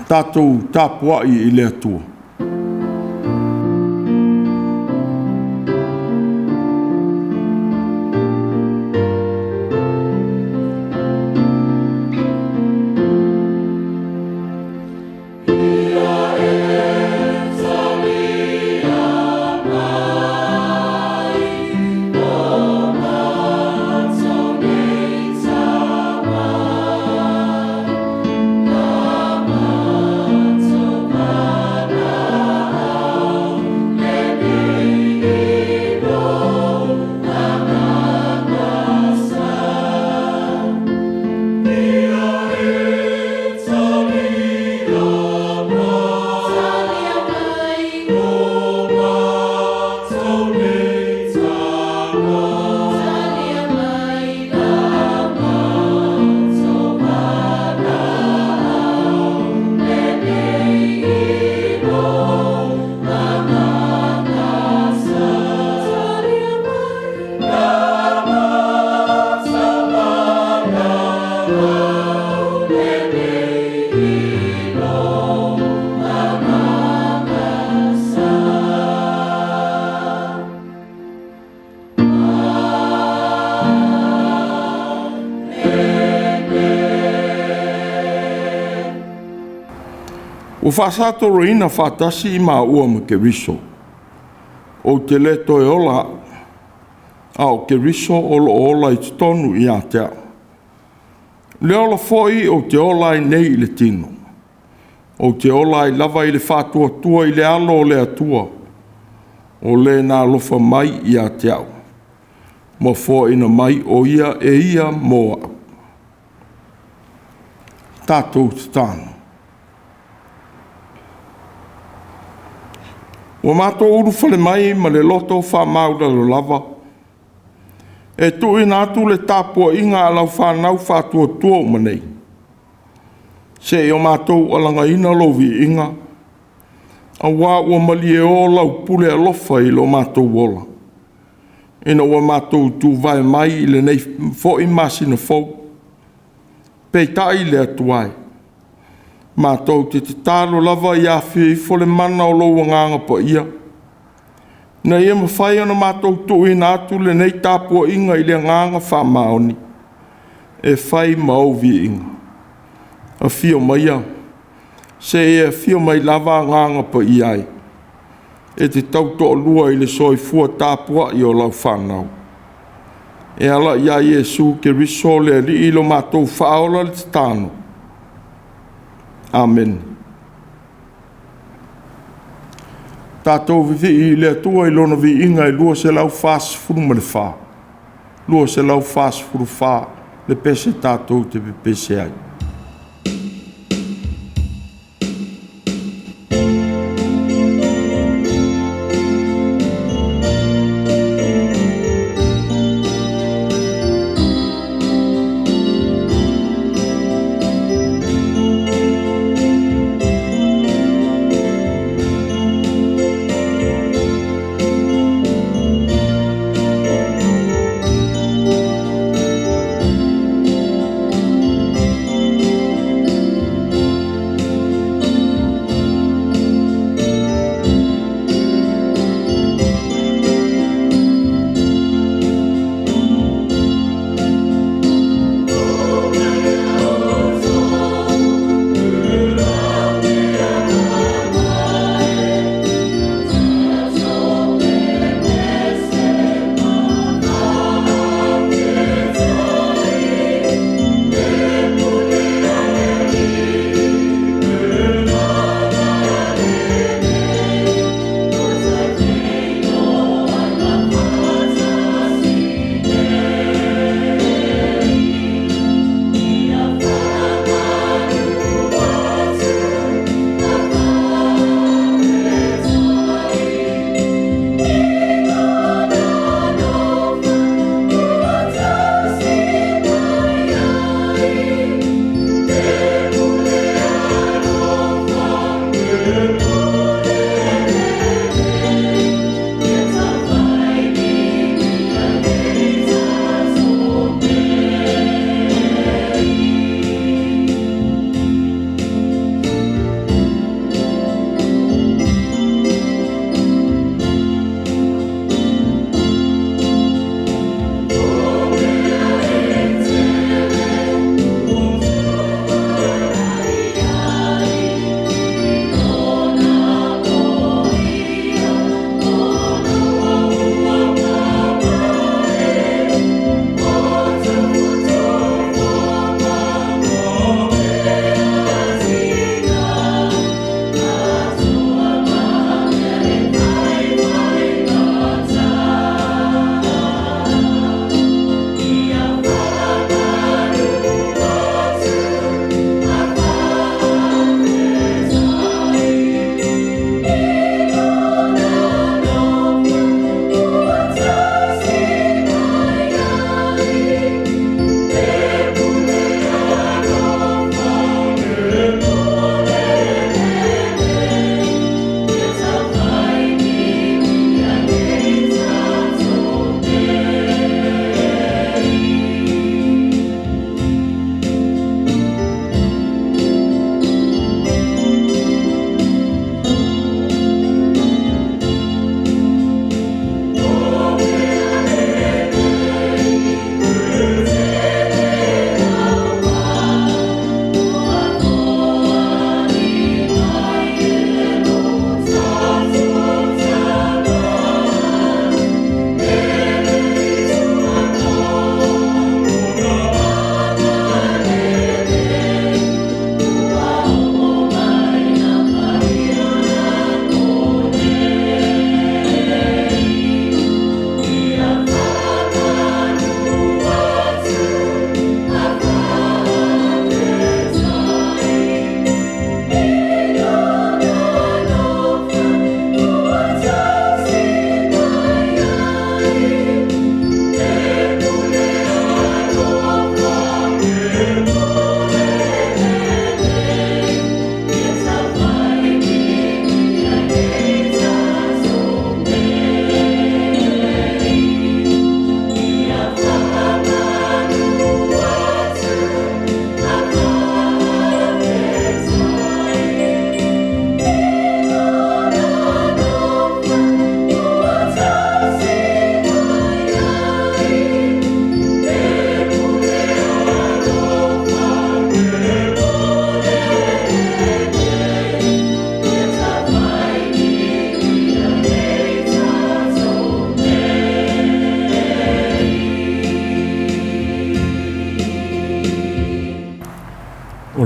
Tātou tāpua'i I le atua. O whasatoroina whatasi I māua ma ke riso. O te leto e ola, a o ke riso olo ola I te tonu I Atea. Le ola foi o te ola I nei I le tino. O te ola I lava I le whatua tua I le alo o le atua. O le nā lofa mai I Atea. Mo fo ina mai o ia e ia moa. Tātou te tānu. O mātou uru whale mai ma le loto whamaura lo lava. E tui nātu le tāpua'iga a lau whanau whātua tua manei. Se o mātou alanga ina lo vi inga. A wā ua mali e o lau pule alofa I lo mātou ola. Ina ua mātou tu vai mai I le nei fo I masina fau. Peitai le atuai. Mātou te tālo lava I awhi I fole mana o lo nganga pa ia. Na ia mawhai ana mātou tui nātu le nei tāpua'iga I le nganga whamaoni. E whai mauvi inga. A whio mai au. Se e whio mai lava nganga pa iai. E te tauto lua I le soifua tāpua'i o lau whanau. E ala ia Iesu ke riso le li ilo mātou whaola le tāno. Amen. Tātou vivi I le atua I lona vi inga I lua se lau whas furu ma le wha. Lua se lau whas furu wha le pese tātou te pese ai.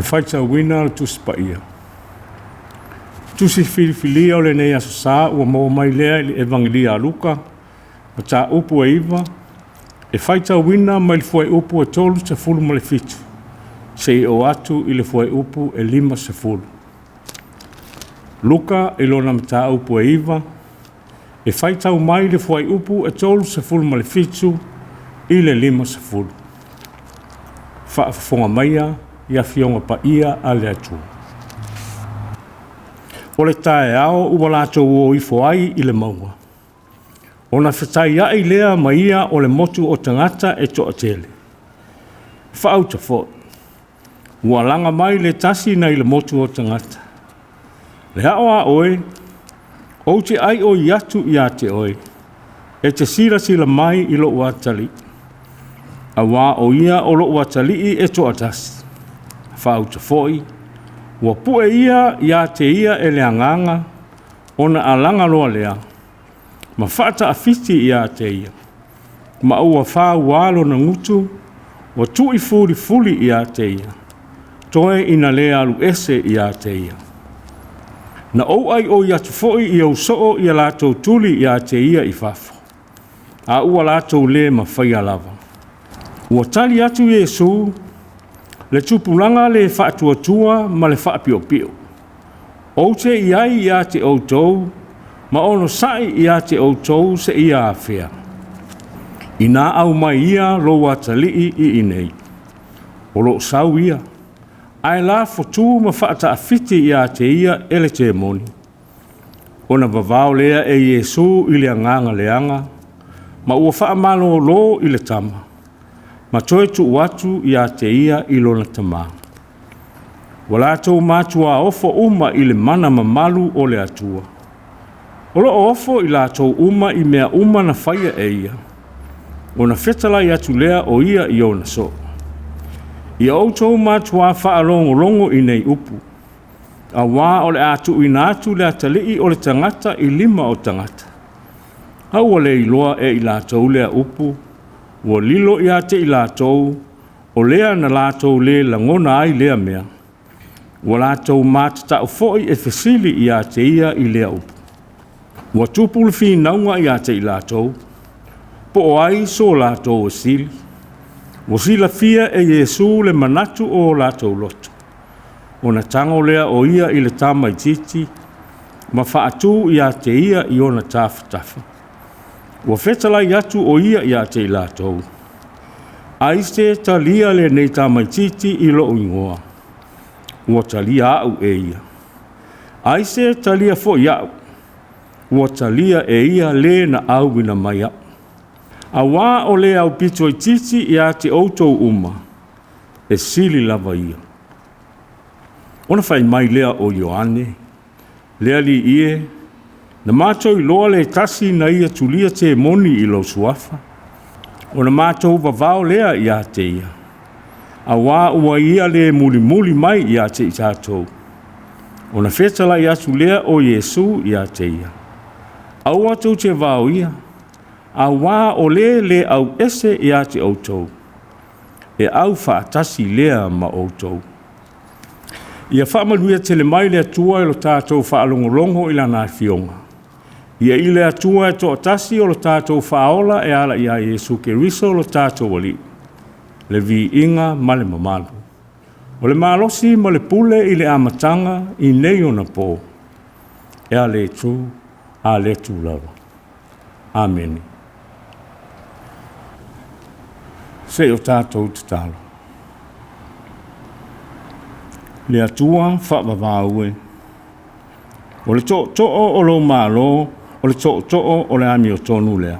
Faitau wina tusi pa ia. Tusi filifilia o le nei aso sā ua mo mai lea i evangelia a Luka, ma tā upu e iwa, e Faitau wina mai le fuai upu e tolu se fulu ma le fitu, se i o atu i le fuai upu e 5 se fulu. Luka i lona ma tā upu e iwa, e Faitau mai le fuai upu e tolu se fulu ma le fitu i le 5 se fulu. Whaafafonga maia, ia fionga pa ia a le Atua. O le tae ao ua lātou o ifo ai i le maua. O na whetai ai lea ma ia o le motu o tangata e toa tele. Whaauta fo. Ua langa mai le tasi na i le motu o tangata. Le hao a oe, o te ai o iatu i a te oe, e te sila mai i lo ua tali. A wā o ia o lo ua tali e toa tasi. Whaauta foi, ua pue ia ia te ia e le anganga, ona alanga loa lea, ma whaata a fiti ia te ia, ma ua wha walo na ngutu, wa tui fuli ia te ia, toe ina lea alu ese ia te ia. Na ou ai o ia tu foi ia usoo ia lātou tuli ia te ia i fafo, a ua lātou le ma whaia lava. Ua tali atu Yesu, le tupulanga le whaatuatua ma le whaapio. O te iai ia te Autū, ma ono sai ia te Autū se ia a whea. I nā au mai ia lo watalii i inei. O lo sau ia. Ai la fotu ma whaata a fiti ia te ia ele te moni. Ona vavao lea e Yesu i le anganga leanga, ma ua whaamalo lo i le tama. Ma toe tu watu ia te ia i lona tamā. Wa lātou Mātua ofo uma i le mana mamalu o le Atua. O lo ofo i lātou uma i mea uma na whaia e ia. O na whetala i atu lea o ia i ona so. I outou Mātua whaalongo i nei upu. A wā o le atu i nātu le atalii o le tangata i 5 o tangata. Hau le iloa e i lātou lea upu, ua lilo ia te i lātou, o lea na lātou le langona ai lea mea. Ua lātou mātatau foi e fesili ia te ia i lea upu. Ua tupulu whinaunga ia te i lātou, po o ai so lātou e sili. Ua sila fia e Yesu le manatu o lātou loto. O na tango lea o ia i le tama i titi, ma whaatu ia te ia i ona tafa. Ua whetala i atu o ia i a te i lātou. Aiste talia le nei tamaititi i lo ingoa. Ua talia au e ia. Aiste talia fo i au. Ua talia e ia le na au ina mai au. A wā o le au pito i titi i a te outou uma. E sili lava ia. Ona whai mai lea o Ioane. Lea li ie. Na mātou i loa le tasi na ia tulia te moni i lo suafa. O na mātou vavao lea i a te ia. A wā ua ia le muli mai i a te i tātou. O na whetala i atu lea o Yesu i a te ia. Au atu te vau ia. A wā o le au ese i a te Autū. E au whaatasi lea ma Autū. Ia whaamaluia tele mai le atua i lo tātou whaalongolongo i lana fionga. Ia i le atua e toa tasi o lo tātou whaola e ala i a Yesu Keriso lo tātou wali. Le vi inga ma le mamalu. O le malosi ma le pule i le amatanga i nei o na pō. E a le tū, a le tū lava. Amen. Se o tātou te talo. Le atua whaavavau e. O le to'o o lo malo, o le to'o o le ami o tonu lea.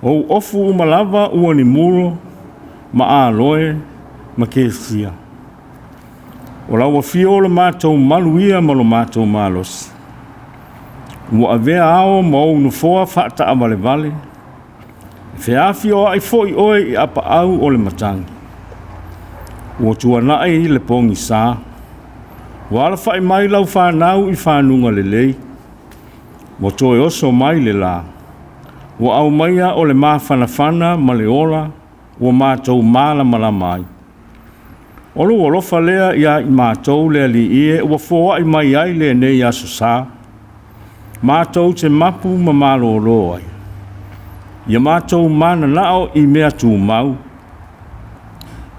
O ofu umalava ua ni muro, ma a loe, ma ke fia. O la ua fia o le mātou maluia ma lo mātou malos. Ua avea ao ma o unufoa whaata avale vale. Whiawhi o ai foi oe i apa au o le matangi. Ua tua nae le pongi sā. Ua ala whai mai lau whanau i whanunga le lei. Ua toe oso mai le la. Ua au maia o le mā whanawhana ma le ola. Ua mātou māla mala mai. Olu olofa lea ia I mātou lea li ie ua fōa I mai ai le nei a sosā. Mātou te mapu ma mālōlō ai. Ia mātou mana nao I mea tū mau.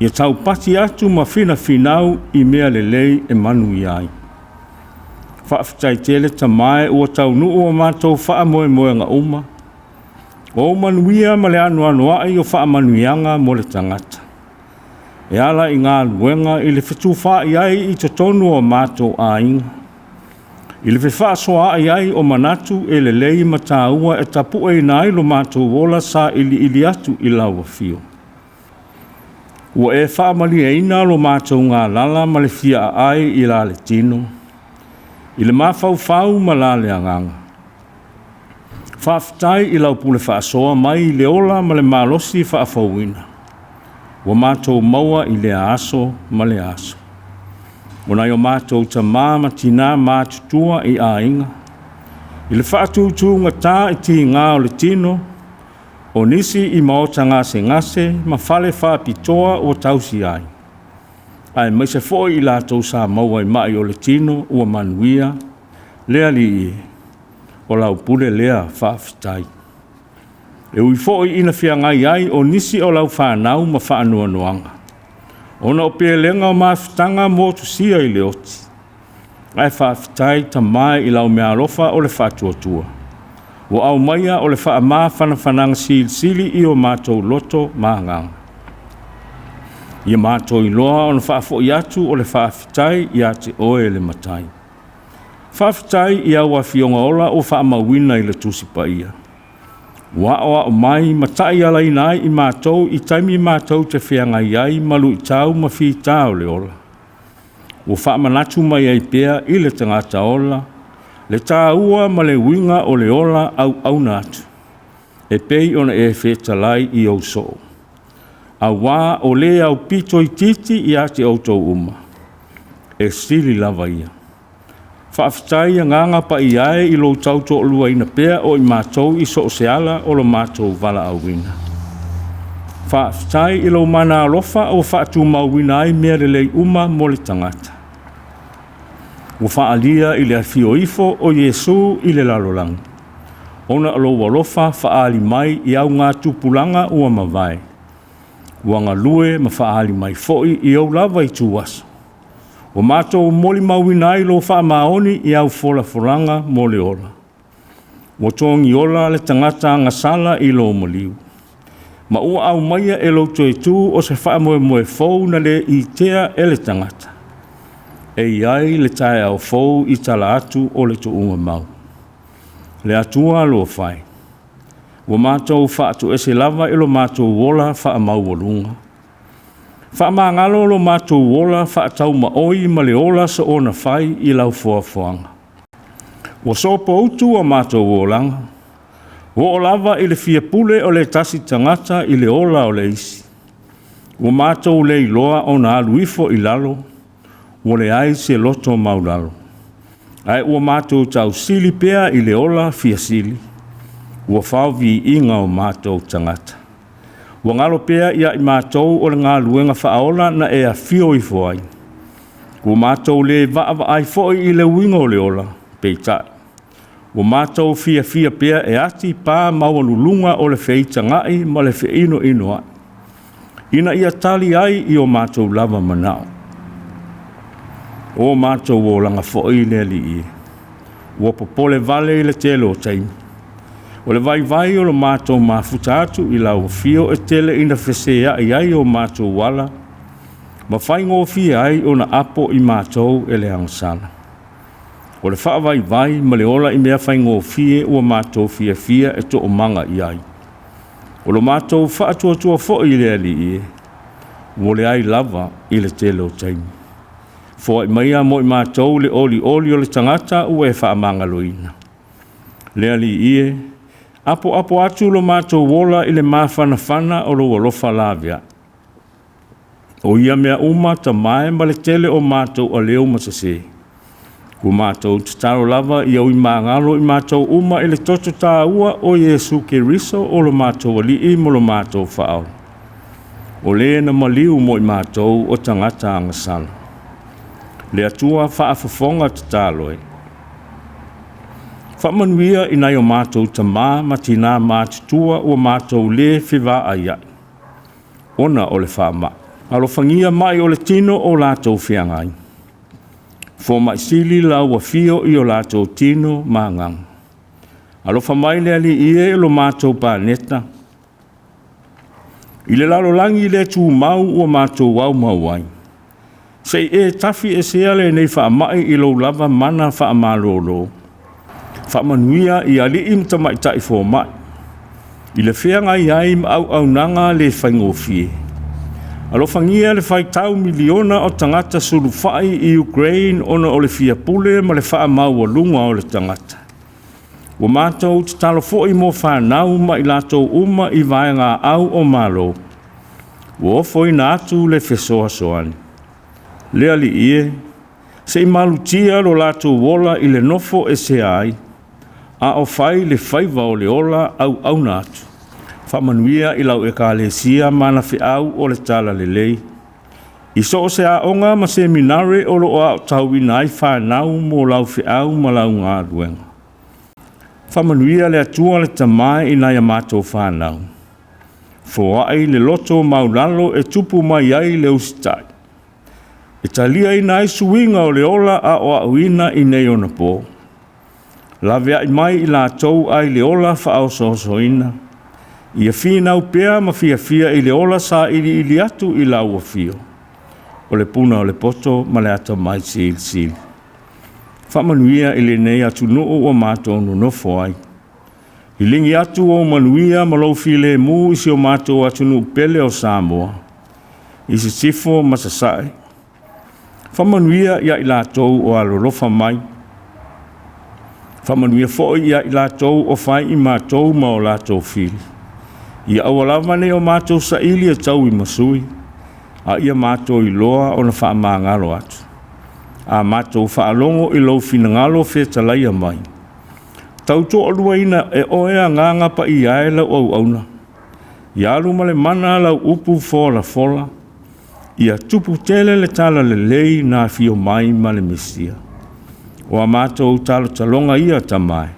Ia tau pati atu ma fina finau I mea lelei e manu I ai. Whaafitai tele ta mai ua tau nuu o mātou wha moe moe ngā uma. O manuia ma le anu ai o wha manuianga mo le tangata. E ala I ngā luenga I le whetu wha I ai I te tonu o mātou a inga. I le wha soa ai o manatu e le lei ma tāua e tapua I nai lo mātou wola sa ili atu I laua fio. Ua e wha mali e ina lo mātou ngā lala ma le fia ai I la le tino. I le mawhau ma la le anganga. Whaafitai I lau pule whaasoa mai le ola ma le malosi whaafauina. Wa mātou maua I le aso ma le aso. Wana o mātou ta māma tina mātutua I a inga. I le whaatūtū ngatā I ti ngā o le tino. O nisi I maota ngase ma whale whaapitoa o tausi ai. Ai mai se fo I lātou sa maua I mai o le tino ua manuia. Lea li I. O lau pule lea whaafitai. E ui fo I ina fia ngai ai o nisi o lau whanau ma whaanua noanga. Ona o pia lenga o Mafutaga mo Tusi I le oti. Ai whaafitai ta mai I lau mea rofa o le whaatuatua. O au maia o le wha maa whanawhananga sili I o mātou loto maanganga. Ia mātou I loa o na whaafo I atu o le whaafitai I ate oe le matai. Whaafitai I au a fionga ola o whaamawina I le tusi pa ia. Waoa o mai matai ala I nai I mātou I taimi mātou te whianga iai malu I tau ma whi tau le ola. O whaamanatu mai ai pea I le tangata ola. Le tāua ma le winga o le ola au natu. E pei ona e whetalai I au soo. A wā o le au pito I titi I ate Autū uma. E stili lava ia. Whaafitai nganga pa I ai I lo tauto lua ina pea o I mātou I so seala o lo mātou vala auwina. Whaafitai I lo mana alofa o whaatu mauwina ai mea le lei uma mo le tangata. Ua whaalia I le afio ifo o Yesu I le lalolangi. Ona alo walofa whaali mai I au ngā tupulanga ua mawai. Ua ngā lue ma whaali mai foi I au lava I tuwaso. Ua mātou moli mauwina ai lo wha maoni I au fola foranga mo le ola. Ua tongi ola le tangata ngasala I lo moliu. Ma ua au maia e lo toe tū o se wha moe fau na le I tea e le tangata. E iai le tae au fau I tala atu o le tuunga mau. Le atua lo fai. Ua mātou wha atu ese lava I lo mātou wola wha mau walunga. Wha maangalo lo mātou wola wha tau maoi ma le ola sa ona fai I lau fuafuanga. Ua sopo utu a mātou wolanga. Ua o lava I le fia pule o le tasi tangata I le ola o le isi. Ua mātou le iloa o na aluifo I lalo. Ua le ai se loto maulalo. Ai ua mātou tau sili pea I le ola fia sili. Ua whauvi inga o mātou tangata. Ua ngalo pea ia I mātou o le ngā luenga whaola na e a fio I foai. Ua mātou le vaava ai foi I le winga o le ola, peitai. Ua mātou fia pea e ati pā maua o le feita ngai ma le feino ai. Ina ia tali ai I o mātou lava manao. O mātou o langa foi le li I. Ua popole vale I le telo o taimi. O le vai o lo mātou Mafutaga I lau fio e tele ina whesea I ai o mātou wala. Ma whai ngō fia ai o na apo I mātou e le angasana. O le wha vai ma le ola I mea whai ngō fie ua mātou fia e to o manga I ai. O lo mātou wha atua fo I le ali I. O le ai lava I le tele o taimi. Fo I maia mo I mātou le oli o le tangata ua e wha amangaloina. Le ali I Apo atu lo mātou wola I le mawhanawhana o lo alofa lavia. O ia mea uma ta mai ma le tele o mātou a leo masase. Ku mātou tataro lava I au I maangalo I mātou uma I le toto tāua o Yesu Keriso o lo mātou ali I mo lo mātou whaau. O le na maliu mo I mātou o tangata angasala. Le atua whaafafonga te tāloi. Whamanuia I nai o mātou tamā matina mātitua o mātou le whiwa ai. Ona o le whaama. Alofangia mai o le tino o lātou whiangai. Fo mai sili lau wa fio I o lātou tino māngang. Alofa mai le ali ie lo mātou pāneta. I le lalo langi le tū mau o mātou wau mauai. Sei tafi sea le nei whaamai I lo lava mana whaamalolo. Whaamanuia I ali imta mai tai fo mai. I le whiangai ai au nanga le whaingofie. Alofangia le Faitau miliona o tangata surufai I Ukraine ona o le fiapule ma le whaamau o lunga o le tangata. Wa mātou te talo fo'i mo whanau ma I lātou uma I vaenga au o malo. Wa ofoi na atu le whesoa soani. Le ali ie, se I malutia lo lātou wola I le nofo se ai, a o whai le whaiva o le ola au na atu. Whamanuia I lau E.F.K.A.S mana whiau o le tala le lei. I so o se a onga ma se minare o lo o au tau inai whanau mo lau whiau ma lau ngā ruenga. Whamanuia le atua le tamai I nai a mātou whanau. Fo ai le loto maulalo tupu mai ai le usitai. E talia I nai suinga o le ola a o auina I nei ona po. Lawe ai mai I lātou ai le ola whaau sohosoina. Ia whina upea ma fia I le ola sa ili atu I lau a fio. O le puna o le poto ma le ata mai sil. Whamanuia I le nei atu noo o mātou no nofo ai. I lingi atu o manuia ma lau file mu I si o mātou atu no pele o Samoa. I si sifo masasai. Whamanuia ia I lātou o alolofa mai. Whamanuia fo'i ia I lātou o whai I mātou ma o lātou fili. Ia awalawane o mātou sa ili a tau I masui. A ia mātou I loa o na whaamangalo atu. A mātou whaalongo I lau finangalo whetalaia mai. Tau to alua ina e oea nganga pa I aela o auna. Ia aluma le mana lau upu fola. Ia tupu tele le tala le lei na fio mai ma le misia. O a mātou talo talonga ia tamai.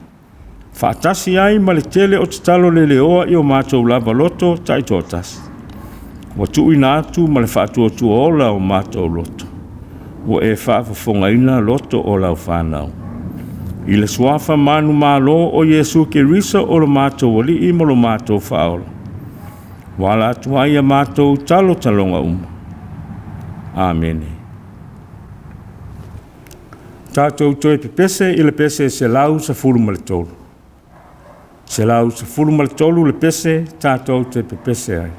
Whaatasi ai ma le tele o te talo le leoa I o mātou lava loto tai tōtasi. Wa tui nā atu ma le whaatua ola o mātou loto. Wa e whaafafonga ina loto o lau whanau. I le suafa manu malo o Yesu ke risa o lo mātou wali I mo lo mātou whaola. Wala atuai a mātou talo talonga uma. Amen. Tātou toi pepese I le pese se lau sa furu ma le tolu. Se lau sa furu ma le tolu le pese tātou toi pepese ai.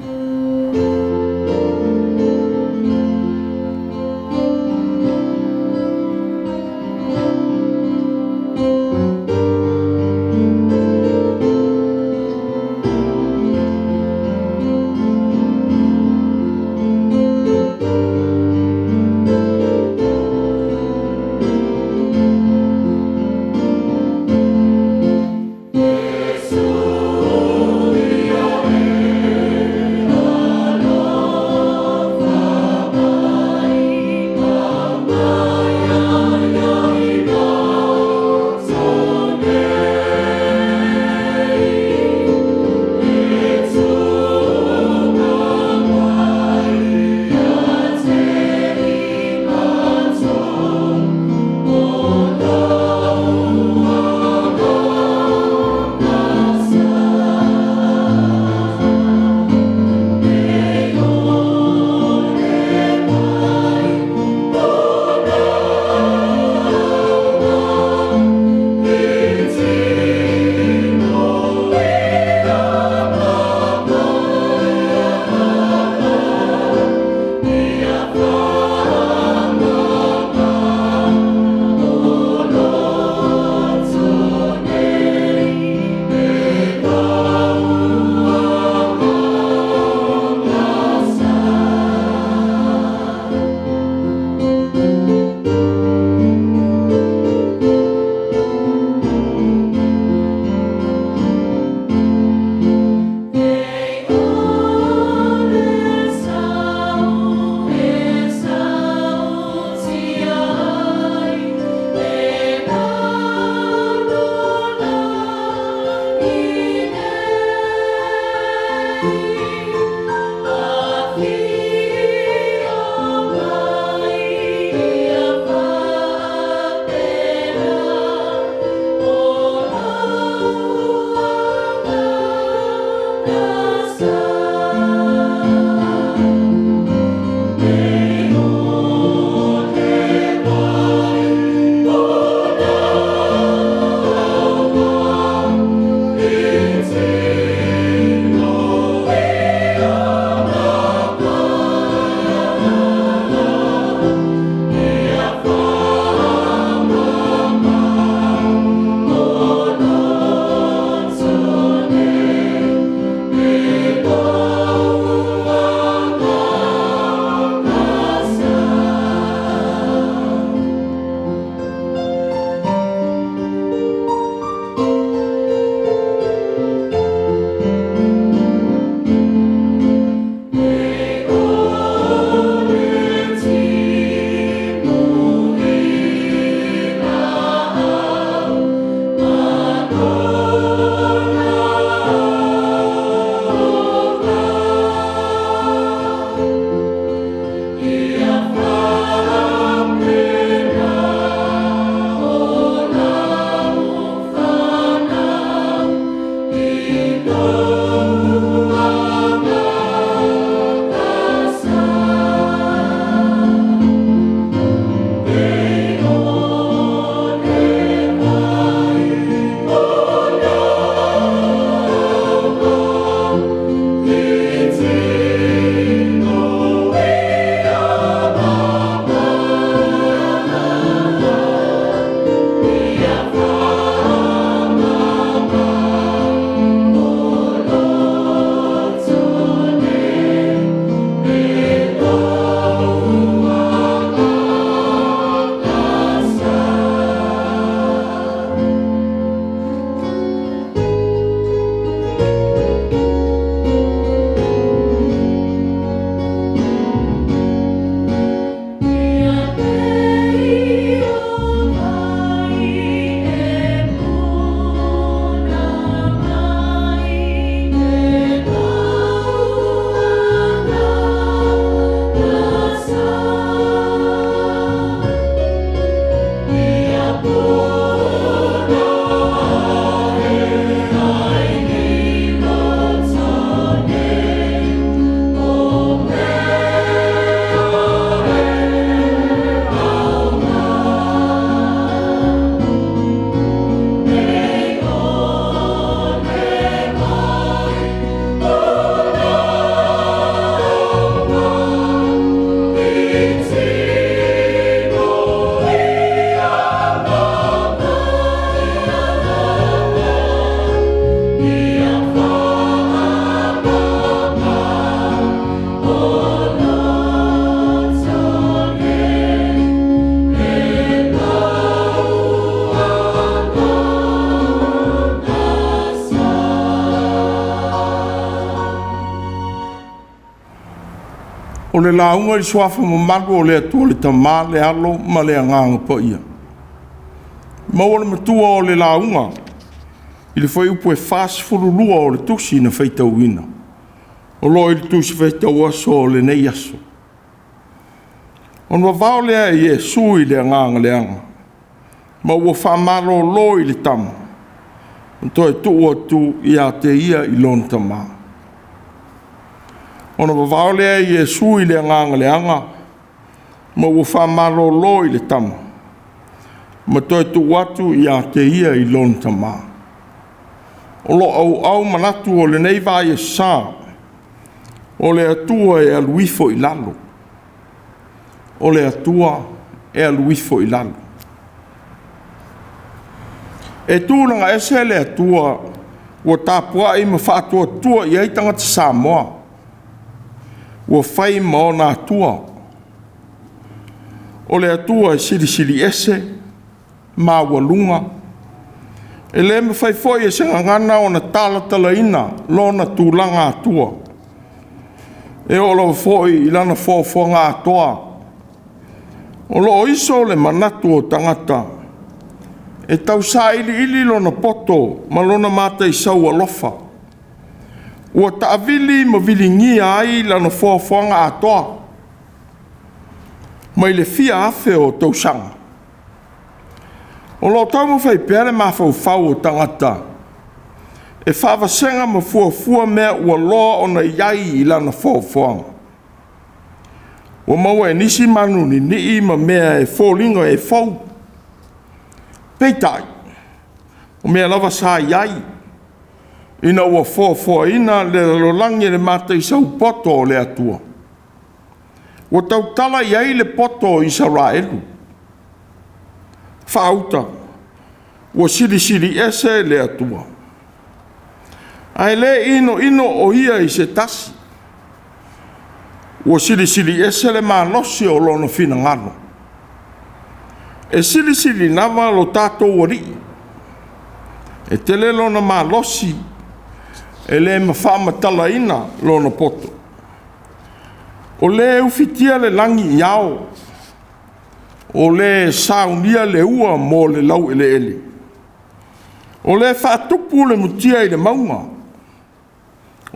Alo O le launga i suafa mamalu o le atua le tamā le alo ma le anganga pa ia. Maua le matua o le launga i le whai upu E.F.K.A.S furulua o le tusi na Faitau ina. O lo i le tusi Faitau aso o le nei aso. On wawao lea i Yesu i le anganga le anga. Ma ua whamaro lo i le tama. Nto e tu atu i a te ia i lon tamā. Ona wawao lea i Yesu i le anganga le anga. Ma ua whamaro lo i le tama. Ma to e tu atu i a te ia i lon tamā. O lo au manatu o le nei vai e sā. O le atua e aluifo i lalo. O le atua e aluifo i lalo. E tūlanga ese le atua ua tāpua'i ma whātua i ei tangata Samoa. Ua whai ma o nā atua. O le atua e siri ese ma ua lunga. E le me whai foi e senga ngana o na tālatala ina lo na tūlanga atua. E o lo foi i lana fōwhonga atoa. O lo iso le manatu o tangata. E tau sa ili lo na poto ma lo na mata i sau alofa. Ua taavili ma vilingia ai lana fōwhonga atoa. Mai le fia afe o tau sanga. O lo tau mo fai pere ma fau o tangata. E whawasenga ma fuafua mea ua loa o na iai i lana fōwhonga. Ua maua e nisi manu ni nii ma mea e fōlinga e fau. Peitai. O mea lava sa iai. Ina ua fōwhua ina le lolangi le mata i sau poto o le atua. Ua tau tala iai le poto i Saraelu. Whaauta. Ua siri ese le atua. Ai le ino o ia i se tasi. Ua siri ese le malosi o lono fina ngano. E siri nama lo tātou wari. E tele lona malosi. E le mawhamatala ina lona poto. O le ufitia le langi iao. O le saunia le ua mo le lau ele. O le whaatupu le mutia i le maunga.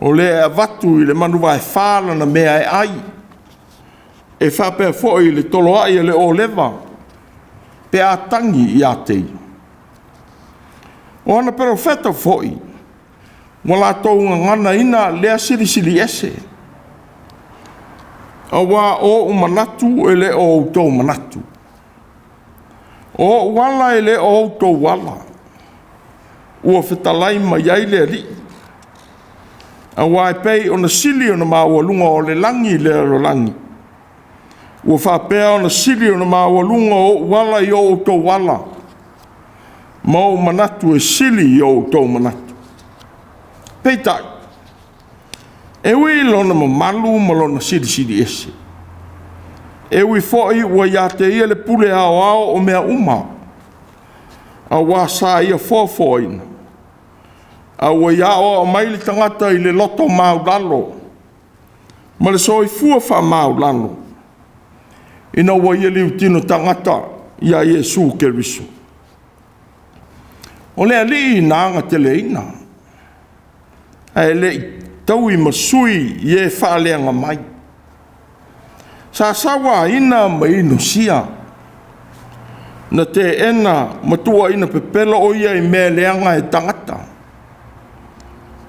O le avatu i le manuwa e whala na mea e ai. E whapea foi le toloa i le o leva. Pe a tangi i a tei. O ana profeta foi. Wala tau ngana ina lea siri ese. Awa o umanatu e le o tau manatu. O wala e le o tau wala. Ua whetalai ma iai le li. Awa e pei o na sili o na maua lunga o le langi le aro langi. Ua whapea o na sili o na maua lunga o wala i o tau wala. Ma o manatu e sili i o tau manatu. Peitai. E ui lona mamalu ma lona siri ese. E ui foi ua ia te ia le pule ao o mea uma. A wa sa ia fōfoina. A ua ia o maili tangata i le loto maulalo. Ma le soi fua maulalo. Ina ua ia liu tino tangata ia Yesu Keriso. O lea li nanga te leina. A le tau i masui i e whaaleanga mai. Sa sawa ina ma ino sia. Na te ena matua ina pepela o ia i mea leanga e tangata.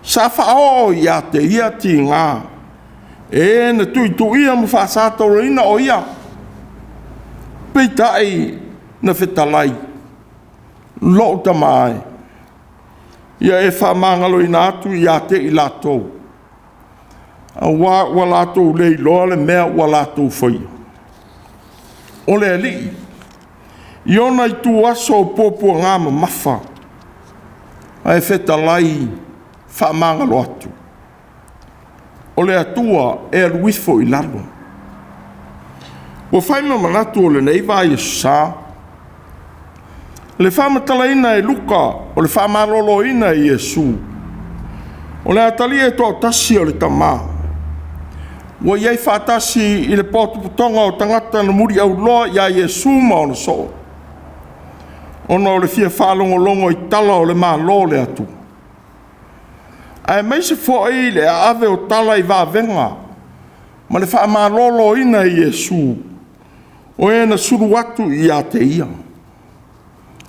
Sa whao i a te ia ti ngā. E na tu ia ma whaasātoro ina o ia. Peitai na whetalai. Lo tamai. Ia e whamangalo ina atu i a te i lātou. A wa lātou lei loa le mea wa lātou whai. O le li. Iona i tu aso pōpua ngāma mawha. A e whetalai whamangalo atu. O le atua e aluifo i lalo. Ua whaima manatu o le neiva i sā. Le whamatalaina e Luka o le whamaroloina i Yesu. O le atalia e toa tasi o le tamā. Wa iai whaatasi i le pōtuputonga o tangata na muri au loa ia Iesu ma ona so. Ona o le fia whaalongolongo i tala o le maa lo le atu. Ai mai se fōi le ave o tala i vāvenga. Ma le wha maa lolo ina i Iesu. O e na suru atu i a te ia.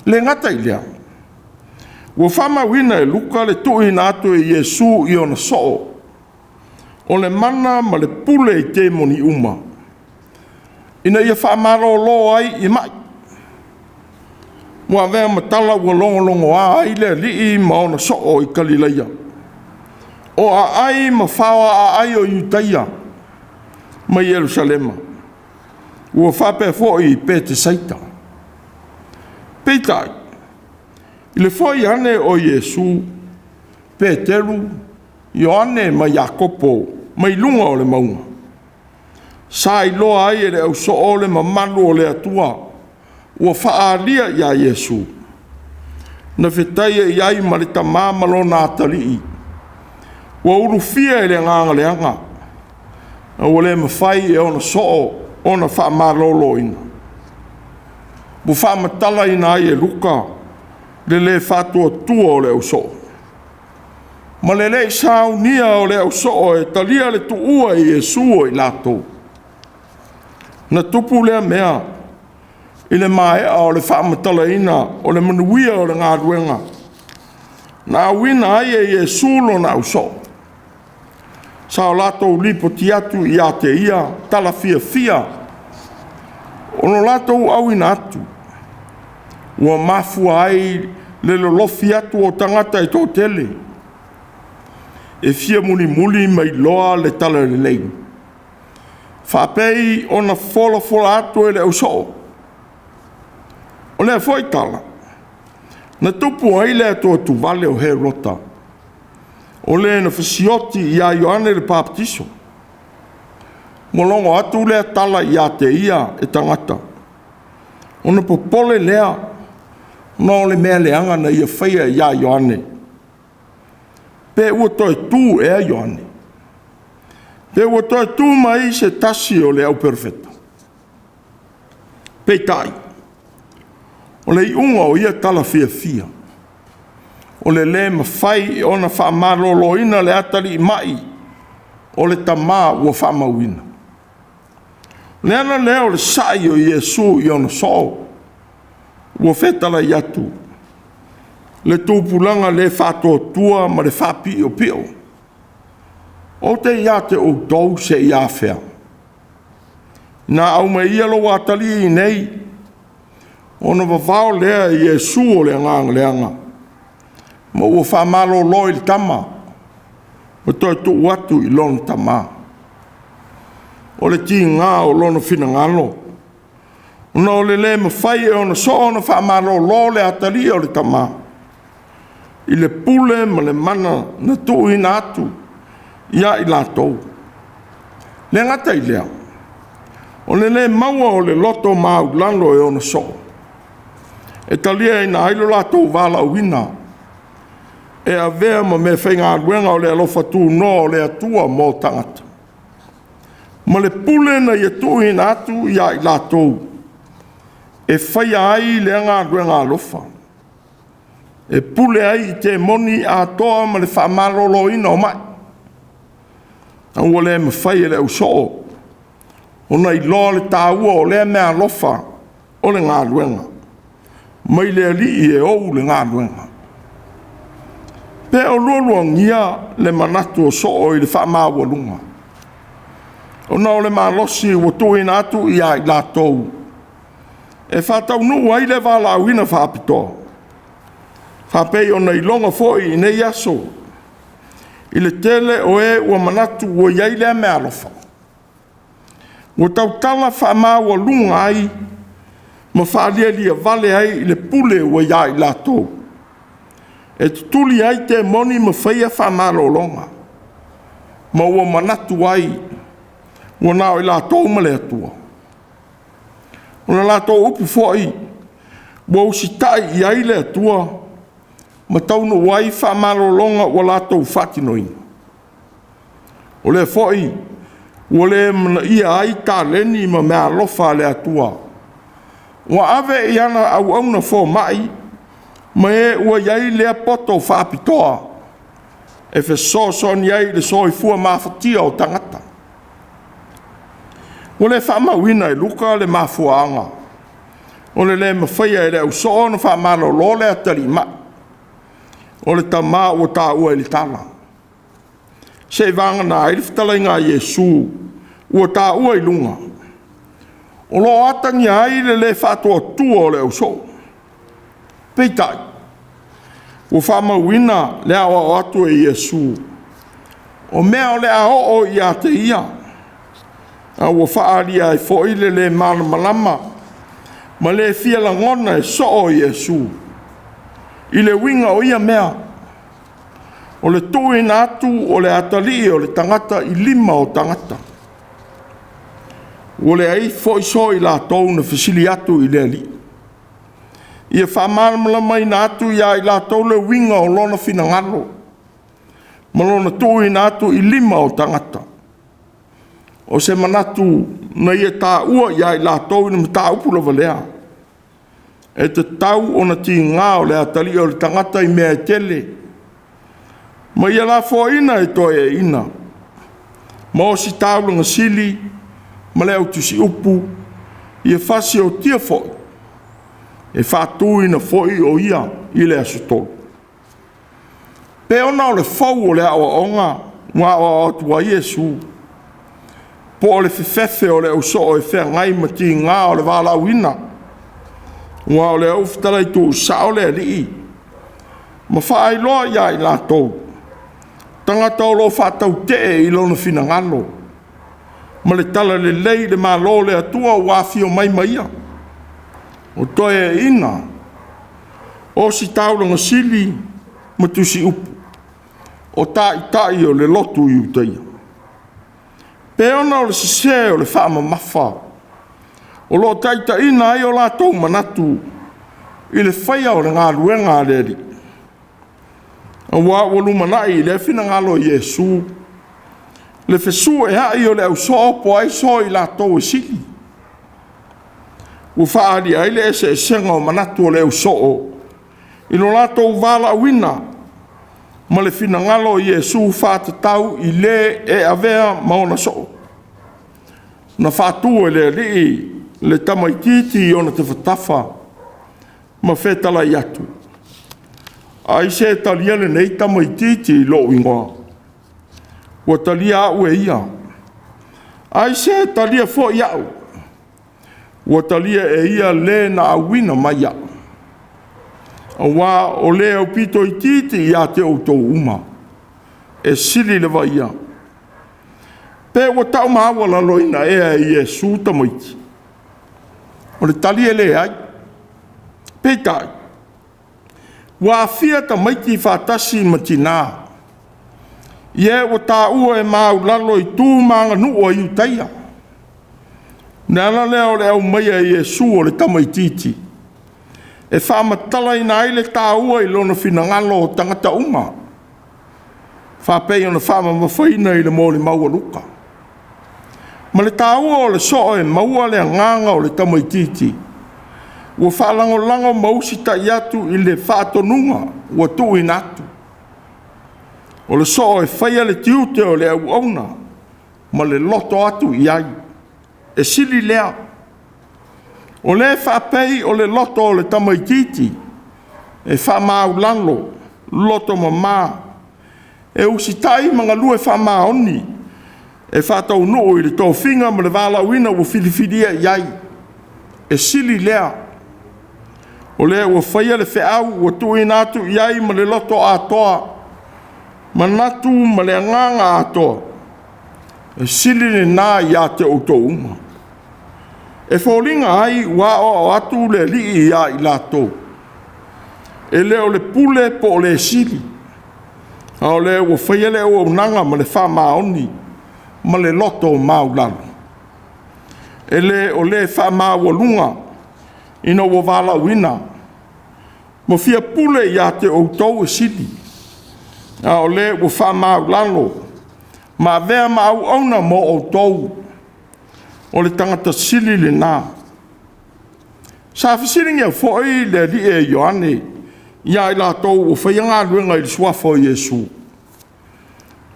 Le ngata i lea. Ua whama wina e Luka le tui na atu i Iesu i ona so. O le mana ma le pule i te moni uma. Ina ia whaamaro lo ai i mai. Mua vea matala ua longo a ai le lii ma ona so i Kalileia. O a ai ma whawa a ai o Iutaia. Ma Yerusalema. Ua whape fo i pete saita. Peitai. I le foi ane o Iesu. Peteru. Ioane ma Jakopo. Mai lunga o le maunga. Sa i loa ai e le au so o le mamalu o le atua. Ua whaalia ia Iesu. Na whetaia i ai ma le tamamalo na atalii. Ua urufia e le nganga leanga. Ua le mawhai e ona so o na whaamalolo ina. Bu whaamatala ina ai e Luka. Le whātua tua o le au so. Ma le sao nia o le au so e talia le tuua i Iesu o i lato. Na tupu lea mea i le maea o le whaamatala ina o le manuia o le Gāluega. Na wina ai e Iesu lo na au so. Sa o lato lipo tiatu i a te ia tala fia. O no lato au ina atu. Ua mafua ai le lolofi atu o tangata i tō tele. E fia muli mai loa le tala le lei. Whapei o na fola atu e le au so. O le foi tala. Na tupu ai le ato tu vale o he rota. O le na fasioti i a Ioane le Paptiso. Molongo atu le tala i a te ia e tangata. O na popole lea. No le mea leanga na ia whaia i a Ioane. Pe ua toi tū e a Ioane. Pe ua toi tū mai se tasi o le au perfeta. Peitai. O le iunga o ia tala fia. O le mawhai o na whaamalolo ina le atari i mai. O le tamā ua whaamauina. Le ana leo le sai o Iesu i ona so. Ua whetala i atu. Le tūpulanga le whātua ma le whapi o pio. O te ia te Autū se i E.F.K.A.S. Nā au mai ia lo watali i nei. O na wawao lea i Iesu o le leanga. Ma ua whamalo loi le tama. Ma toi tu watu i lona tama. O le ti ngā o lona whina ngalo. Ona o le mawhai e ona so ona whamalo lo le atali o le tama. I le pule ma le mana na tui na atu ia i latou. Le ngata i lea. O le maua o le loto maulano e ona so. E talia ina ailo latou vala uina. E a vea ma me whainga Gāluega o le alofa tū no o le atua mō tangata. Ma le pule na i tui na atu ia i latou. E whaia ai le Gāluega alofa. E pule ai te moni a toa ma le whaamalolo ina o mai. Au le mawhai e le au so. Ona i loa le tāua o le mea lofa o le Gāluega. Mai le ali e ou le Gāluega. Pe o lualuangia le manatu o so o i le whaamāwalunga. Ona o le malosi o tuina atu i a i latou. E whātau nuu ai le wālauina whāpitoa. Whapei ona i longa foi i nei aso. I le tele o e ua manatu o iai lea mea alofa. Ua tautala whaamāwalunga ai. Ma whaalia lia vale ai i le pule o iai latou. E tutuli ai te moni ma whaia whaamālolonga. Ma ua manatu ai. Ua nao i latou ma le atua. Ona latou upu foi. Ua usitai i ai le atua. Ma taunu wai whaamālolonga ua latou whatinoina. O le foi. ua le mana ia ai taleni ma mea alofa le atua. Ua ave i ana au na fo mai, ma e ua iai lea poto whaapitoa, e fe son iai le soifua mafatia o tangata. Ua le whaamauina e Luka le Mafutaga, o le mawhaia e le au so na whaamalolo le atari ma, o le tama ua tāua i le tala. Se vanga na i whtalainga Iesu, ua tāua i lunga. O lo atangi ai le whātua tua o le au so. Peitai, ua whaamauina le awa o atu e Iesu, o mea o le ao o ia te ia, a ua whaaria e foile le mana malama, ma le fia la ngona e so o Iesu, i le winga o ia mea, o le tui na atu o le atali o le tangata i 5 o tangata. O le ai fo iso i la tau na fasili atu i le ali. Ia whamarmala mai na atu ia i la tau le winga o lona fina ngalo. Ma lona tui na atu i 5 o tangata. O se manatu na ia tā ua ia i la tau na mta upula valea. E te tau o na ti ngā o le atali o le tangata i mea tele. Ma ia la fo ina e toi e ina. Ma o si taulanga sili, ma le Tusi upu, ia fasi o tia foi. E whātui na foi o ia i le asutolu. Pe ona o le fau o le awa onga, ngā o Atua Iesu. Po o le fefefe o le uso o e whea ngai mati ngā o le wālau ina. Ngā o le auftalai tu sao le alii. Ma whaai loa ia i la tau. Tangata o lo whātau te i lona fina ngalo. Ma le tala le lei le malo le atua o wāwhio mai maia. O toi e ina. O si taulanga sili ma Tusi upu. O tai o le lotu i utaia. Pe ona o le sise o le whaama mafa. O lo taita ina ai o la tau manatu. I le whaia o le Gāluega le li. A wā walu manai le fina ngalo Iesu. Le fesu e hai o le au soopo ai so i la tau e sili. Ua whaari ai le ese senga o manatu o le au soo. I lo la tau wala wina. Ma le fina ngalo Iesu whātatau i le e avea maona soo. Na whātua le li le tamaititi o na te whatafa. Ma whetala i atu. Ai se talia le nei tamaititi i lo ingoa. Ua talia au e ia. Ai se talia fo i au. Ua talia e ia le na awina mai au. Awa o le au pito i titi i a te Autū uma. E sili le vai ia. Pe ua tau maawa la loina e a Iesu tamaiti. O le talia le ai. Peitai. Wa fia tamaiti whātasi matina. Ie o tā ua e mau lalo i tū maanga nua i utaia. Nela leo le au maia Iesu o le tamaititi. E whaamatala i nai le tā ua i lona fina ngalo o tangata uma. Whapei ona whaamamawhaina i le mōle maua Luka. Ma le tā ua o le so e maua le nganga o le tamaititi. Ua whaalango mausi ta iatu i le whaatonunga ua tui natu. O le so e whaia le tiute o le au auna, ma le loto atu i ai. E sili lea. O le whapei o le loto o le tamaititi, e whamau lalo, loto mamā. E usitai mga lue whamaoni, e whatau nuu i le tōwhinga ma le wālauina ua whiliwhiria i ai. E sili lea. O le ua whaia le wheau, ua tui natu i ai ma le loto atoa, ma natu ma le nganga atoa. E sili le nā i a te Autū uma. E wholinga ai wā o atu le li i a i lato. E leo le pule po o le sili. A o le ua whaia le ua unanga ma le whamaoni, ma le loto mau lalo. E le o le whamau lunga, ina ua wala wina. Mo fia pule i a te Autū e sili. A o le ua whamau lalo. Ma vea ma au auna mo o tou. O le tangata sili le nā. Sa fisiringi au foi le li e Ioane. Ia i la tou o whaianga luenga i suafo Iesu.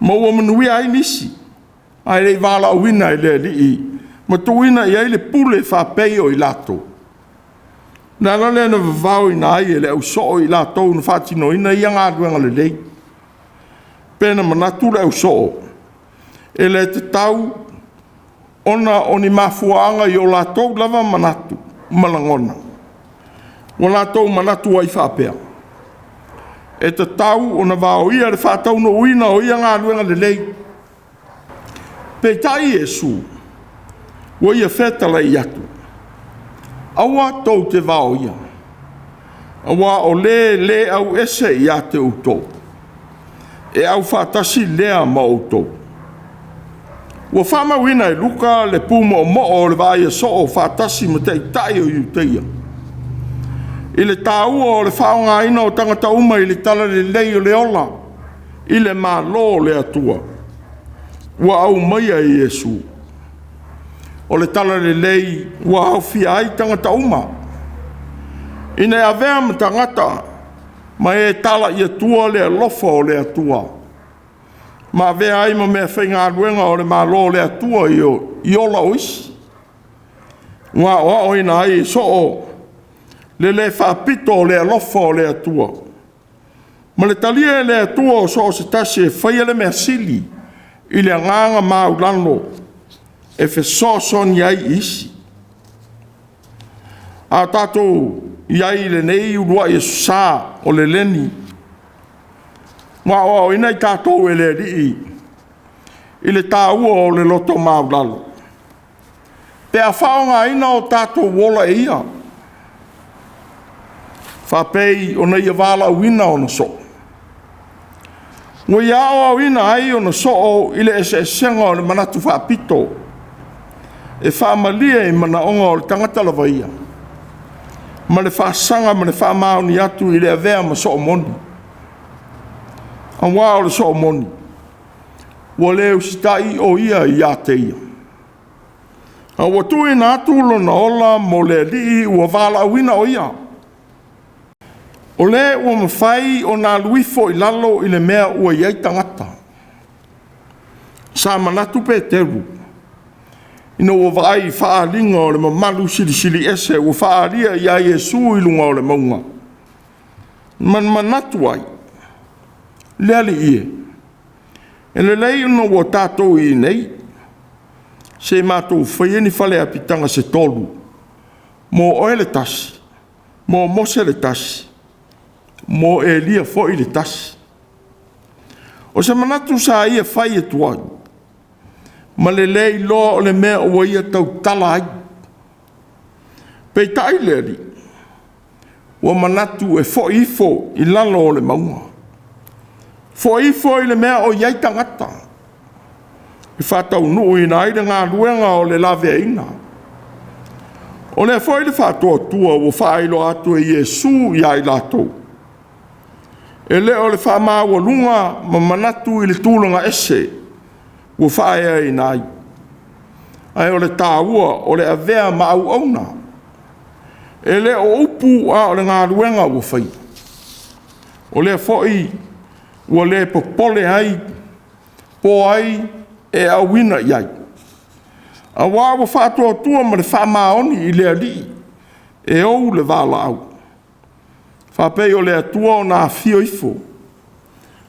Ma ua manui ai nisi. Ai rei wala uina i le li i. Ma tuina i ai le pule whapei o i lato. Nā lale na vavau i nā i le au soo i lato na whatino ina i anga luenga le lei. Pena manatu le au soo. E le te tau ona o ni mafuanga i o lato lava manatu. Malangona. O lato manatu ai whapea. E te tau o na vāo ia le whātau no uina o ia ngā luenga le lei. Pei tai Iesu, o ia whetala i atu. Awa tau te vāo ia. Awa o le au ese i ate utou. E au whātasi lea ma utou. Ua whamawina i Luka le puma o mo'o le vāia so o whātasi ma te tai o iuteia. I le tāua o le whaonga ina o tangata uma i le tala le lei o le ola. I le mālo le atua. Ua au maia i Iesu. O le tala le lei ua au fia ai tangata uma. I ne avea ma tangata ma e tala i atua le alofa o le atua. Ma avea ai ma mea whainga aruenga o le mālo le atua i ola oisi. Ua o ina ai so o le whapito o le alofa o le atua. Ma le talia le atua o so o se tase whaia le mea sili i le nganga maulano e whesoson iai isi. A tatou iai le nei urua i sā o le leni. Wa o ina i tatou e le rii i le tāua o le loto maulano. Pe a whaonga ina o tatou wola e ia. Whapei o nei a wala uina o na so. Ngoi ao au ina ai o na so o ile ese senga o le manatu whapito. E whamalia i mana onga o le tangata lawa ia. Ma le whasanga ma le whamao ni atu i le avea ma so o moni. A wā o le so o moni. Wa leo sitai o ia i a te ia. A watu i na atu lo na ola mo le li ua wala uina o ia. O le ua mawhai o nā luifo i lalo i le mea ua iai tangata. Sa manatu pe teru. Ina ua vai whaalinga o le mamalu sili ese ua whaalia i a Iesu i lunga o le maunga. Manatu ai. Leali ie. E le lei una ua tātou i nei. Se mātou whaieni whale apitanga se tolu. Mo oe le tasi. Mo mose le tasi. Mo e lia fo i le tasi. O se manatu sa ia whai e tuai. Ma le lei loa o le mea o ia tau tala ai. Pei tai leri. Wa manatu e fo i lalo o le maunga. Fo i le mea o iai tangata. I whātau nuu i nai le ngā luenga o le lawe ina. O le fo i le whātua tua o whailo atu e Iesu i ai latou. E le o le whamāua lunga ma manatu i le tūlanga ese ua whaea i nai. Ai o le tāua o le avea ma au auna. E le o upu a o le ngā luenga ua whai. O le foi ua le popole ai, po ai e awina iai. A wā ua whātua tua ma le whamaoni i le ali e ou le wala au. Whapei o le atua o nā fio ifo.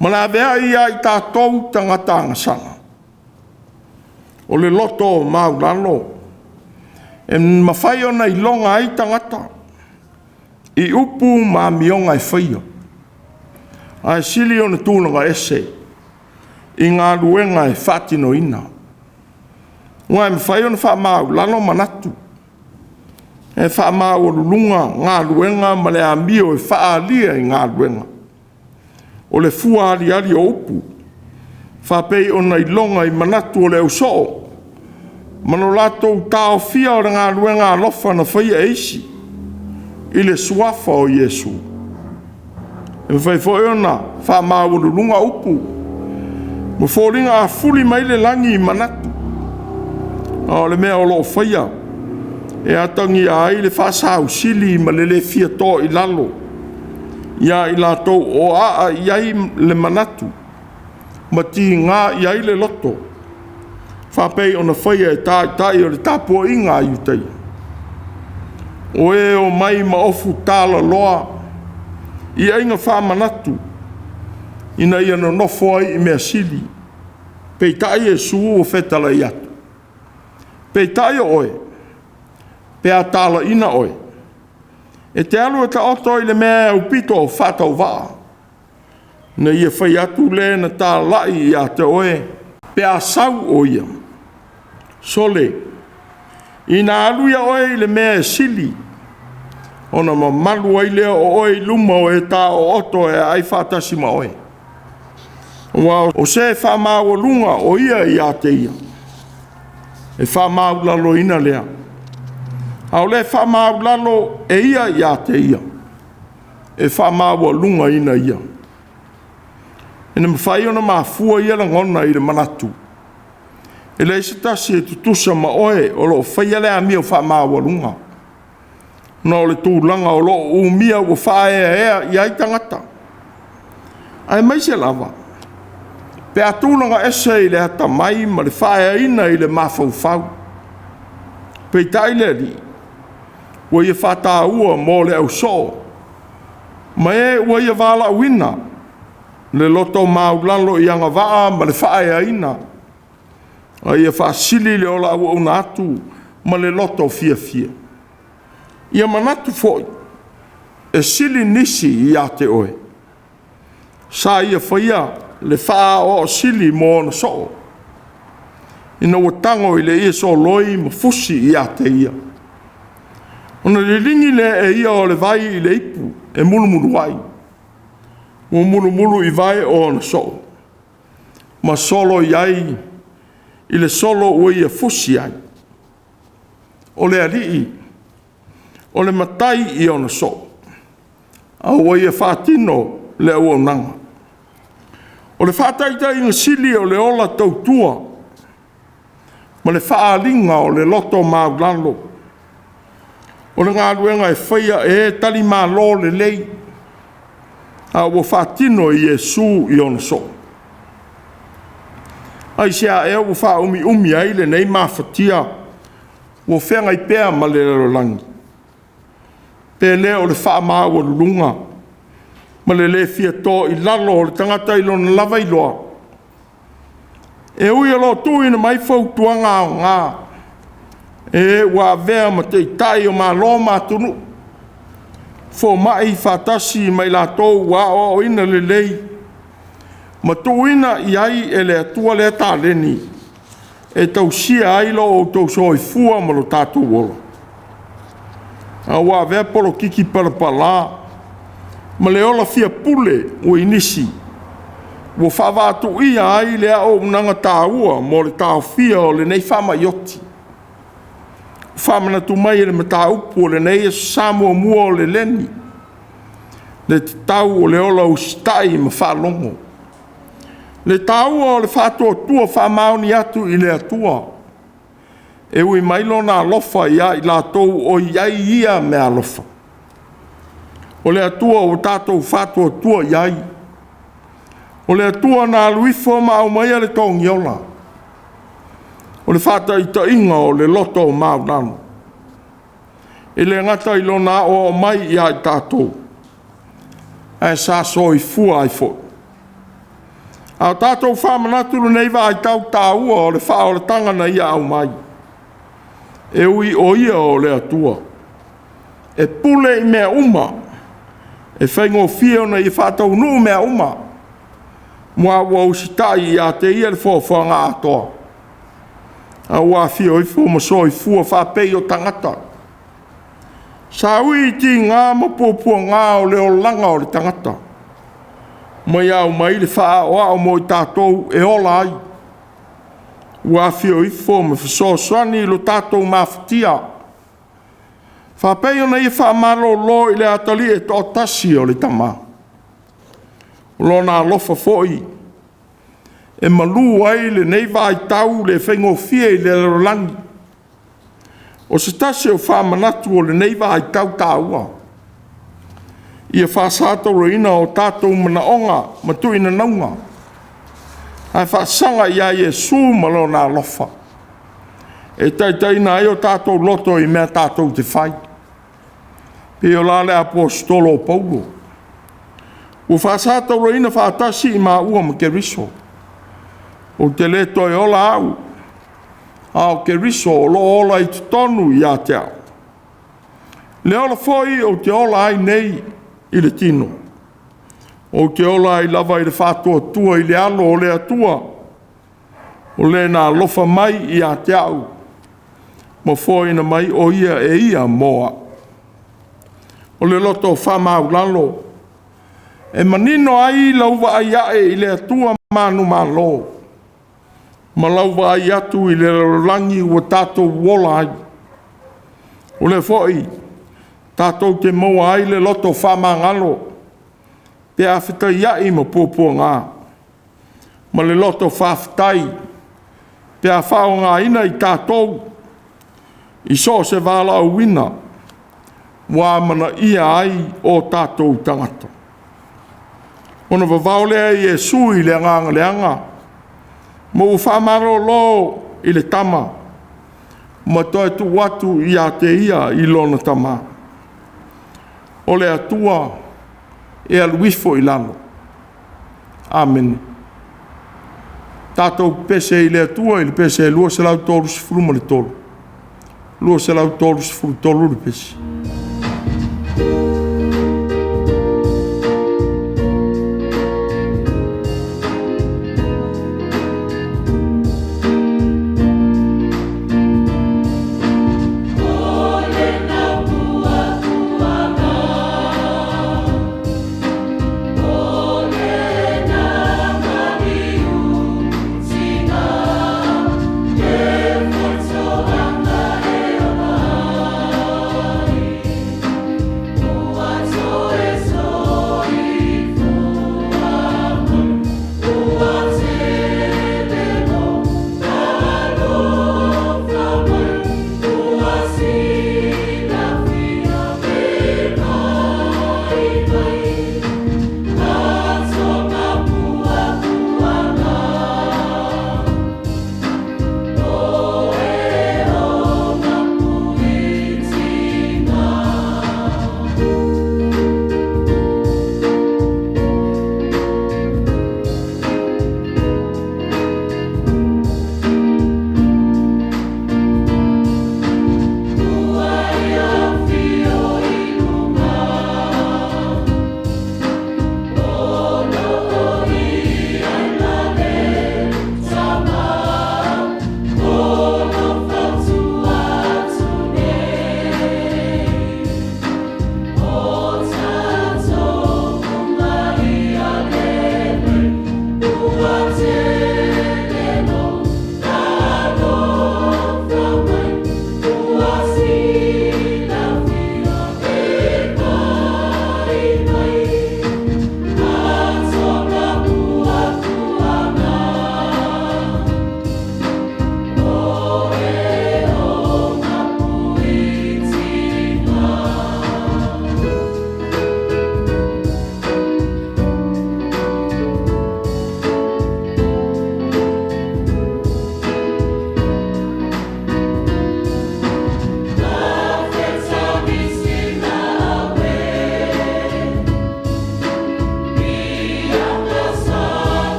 Ma la vea ia i tātou tangata ngasanga. O le loto o maulano. E mawhai o nei longa ai tangata. I upu ma mionga i whaia. Ai sili o na tūlanga ese. I ngā luenga e whatino ina. Wai mawhai o na wha maulano manatu. E whaamau o lunga ngā luenga ma le amio e whaalia i ngā luenga. O le fuari ali o upu. Whapei o nei longa i manatu o le usoo. Mano latou tāo fia o le ngā luenga alofa na whaia eisi. I le suafa o Iesu. E whai fwoi ona whaamau o lunga upu. Mo fōringa a fuli mai le langi I manatu. O le mea o loo whaia. E atangi ai le whasau sili ma le fia tō I lalo. Ia I lātou o a iai le manatu. Ma ti ngā iai le loto. Whapei ona whaia e tai o le tapua'iga I utai. O e o mai ma ofu tāla loa. I ainga whamanatu. Ina ia no nofo ai I mea sili. Pei tai e suu o whetala I atu. Pei tai o oe. Pea tāla ina oe. E te alu e ta oto I le mea upito o Faitau waa. Na ia whai atu le na tā lai I a te oe. Pea sau o ia. Sole. Ina alu ia oe I le mea sili. Ona ma malu ai lea o oe luma o e tā o oto e ai whātasi ma oe. O se whamau lunga o ia I a te ia. E whamau lalo ina lea. Au le whamau lalo e ia I a te ia. E whamau lunga ina ia. E na mwhai ona mafua ia la ngona I le manatu. E le se tasi e tutusa ma oe o lo whaia lea mi o whamau lunga. Na o le tūlanga o lo umia o whaea I ai tangata. Ai mai se lava. Pe a tūlanga ese I le hata mai ma le whaea ina I le mafaufau. Pe tai le li. Ua ia whataua mo le au so. Ma e ua ia wala wina. Le loto maulalo I anga waa ma le whaea ina. A ia whaasili le ola au una atu ma le loto fia fia. Ia manatu foi. E sili nisi I a te oe. Sa ia whaia le whaa o sili mo na so. Ina ua tango I le ia so loi ma fusi I a te ia. Ona le ringi le e ia o le vai I le ipu e mulu mulu wai. Ua mulu mulu I vai o na so. Ma solo iai I le solo ua ia fusi ai. O le alii. O le matai I ona so. A ua ia whaatino le ua nanga. O le whaataitai inga sili o le ola tautua. Ma le whaalinga o le loto maulalo. O le Gāluega e whaia e tali mā lo le lei. A ua whaatino I Iesu I ona so. Ai se a ea ua wha umi ai le nei mawhatia. Ua whenga I pēa ma le langi. Pe le o le wha maa ua lunga. Ma le fia tō I lalo o le tangata I lona lava I loa. E ui alo tui na mai fautuanga o ngā. E ua vea ma te tai o mā lo mā tunu. Fo mai whatasi mai la tō wa o ina le lei. Ma tuina I ai e le atua le tā leni. E tau sia ai lo o tau soi fua ma lo tātou wolo. A ua vea polo kiki parapala. Ma le ola fia pule o inisi. Ua whawatu ia ai lea o unanga tāua mo le tāu fia o le nei whama ioti. Whamana tu mai le mata upu o le nei e Samoa mua o le leni. Le te tau o le ola ustai ma whalongo. Le tāua o le whātua tua whamaoni atu I le atua. E ui mailo nā lofa ia I lātou o iai ia me a lofa. O le atua o tātou whātua tua iai. O le atua nā luifo ma au mai le tongi ola. O le whāta I ta inga o le loto o maunano. E le ngata I lona o mai ia I tātou. E sa soi fua ai fo. A tātou whamanaturu nei wa ai tau tāua o le wha o le tangana ia au mai. E ui o ia o le atua. E pule I mea uma. E whaingo fia ona I whātau nuu mea uma. Mua ua usitai I a te ia le whawhanga atoa. A ua fia o I fo masoi fua whapei o tangata. Sa ui ti ngā mapopua ngā o le o langa o le tangata. Mai au mai le wha o au mo I tātou e ola ai. Ua fia o I fo ma whasoasani lo tātou mawhatia. Whapei ona I whamaro lo I le atali e tō tasi o le tama. Lo nā lofa foi. e malu ai le nei Faitau le whaingofia i le larolangi. O se tase o whamanatu o le nei Faitau tāua. Ia whāsato roina o tātou manaonga ma tuina naunga. Ai whaasanga ia Iesu malo nā lofa. E taitaina ai o tātou loto i mea tātou te whai. Pe o lale apostolo Paulo. O whāsato roina whātasi i mā ua ma ke riso. O te leto e ola au. Ao ke riso o lo ola i te tonu i a te au. Le ola foi o te ola ai nei i le tino. O te ola ai lava i le whātua tua i le alo o le atua. O le nā lofa mai i a te au. Mo foi na mai o ia e ia moa. O le loto whamau lalo. E manino ai lauwa ai ae i le atua manu malo. Ma lauwa ai atu i le langi ua tātou wola ai. O le foi, tātou te moa ai le loto whamangalo. Pe awhitai iai ma pōpua ngā. Ma le loto whawhitai. Pe a whao ngā ina i tātou. I so se wāla o wina. Wā mana ia ai o tātou tangata. Ona wawao lea i e sui le nganga leanga. Mo whamaro lo i le tama. Ma toi tu watu i a te ia i lona tama. O le atua e aluifo i lalo. Amen. Tātou pese i le atua i le pese e lua se lau tolu si furuma le tolu. Lua se lau tolu si furu tolu le pese. Yeah.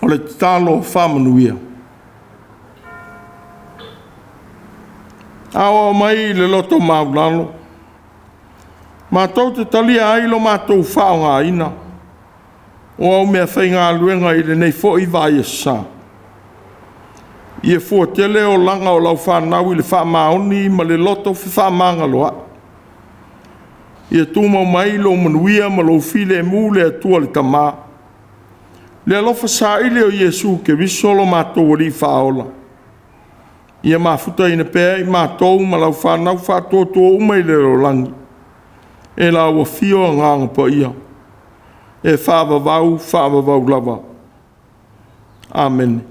le talo whamanuia. Awa mai le loto maulalo. Mātou te talia ai lo mātou whao ngā ina. O au mea whai ngā luenga i le nei fo i vai e sa. I e fua tele o langa o lau whanau i le wha maoni ma le loto wha manga loa. I e tūmau mai lo manuia ma lo file mu le atua le tamā. Le alofa sa ile o Iesu ke visolo mātou wari whaola. I e mafuta ina pēr i mātou ma lau whanau whātoto umai le rolangi. E la wa fio nganga pa ia. E whaavavau lava. Amen.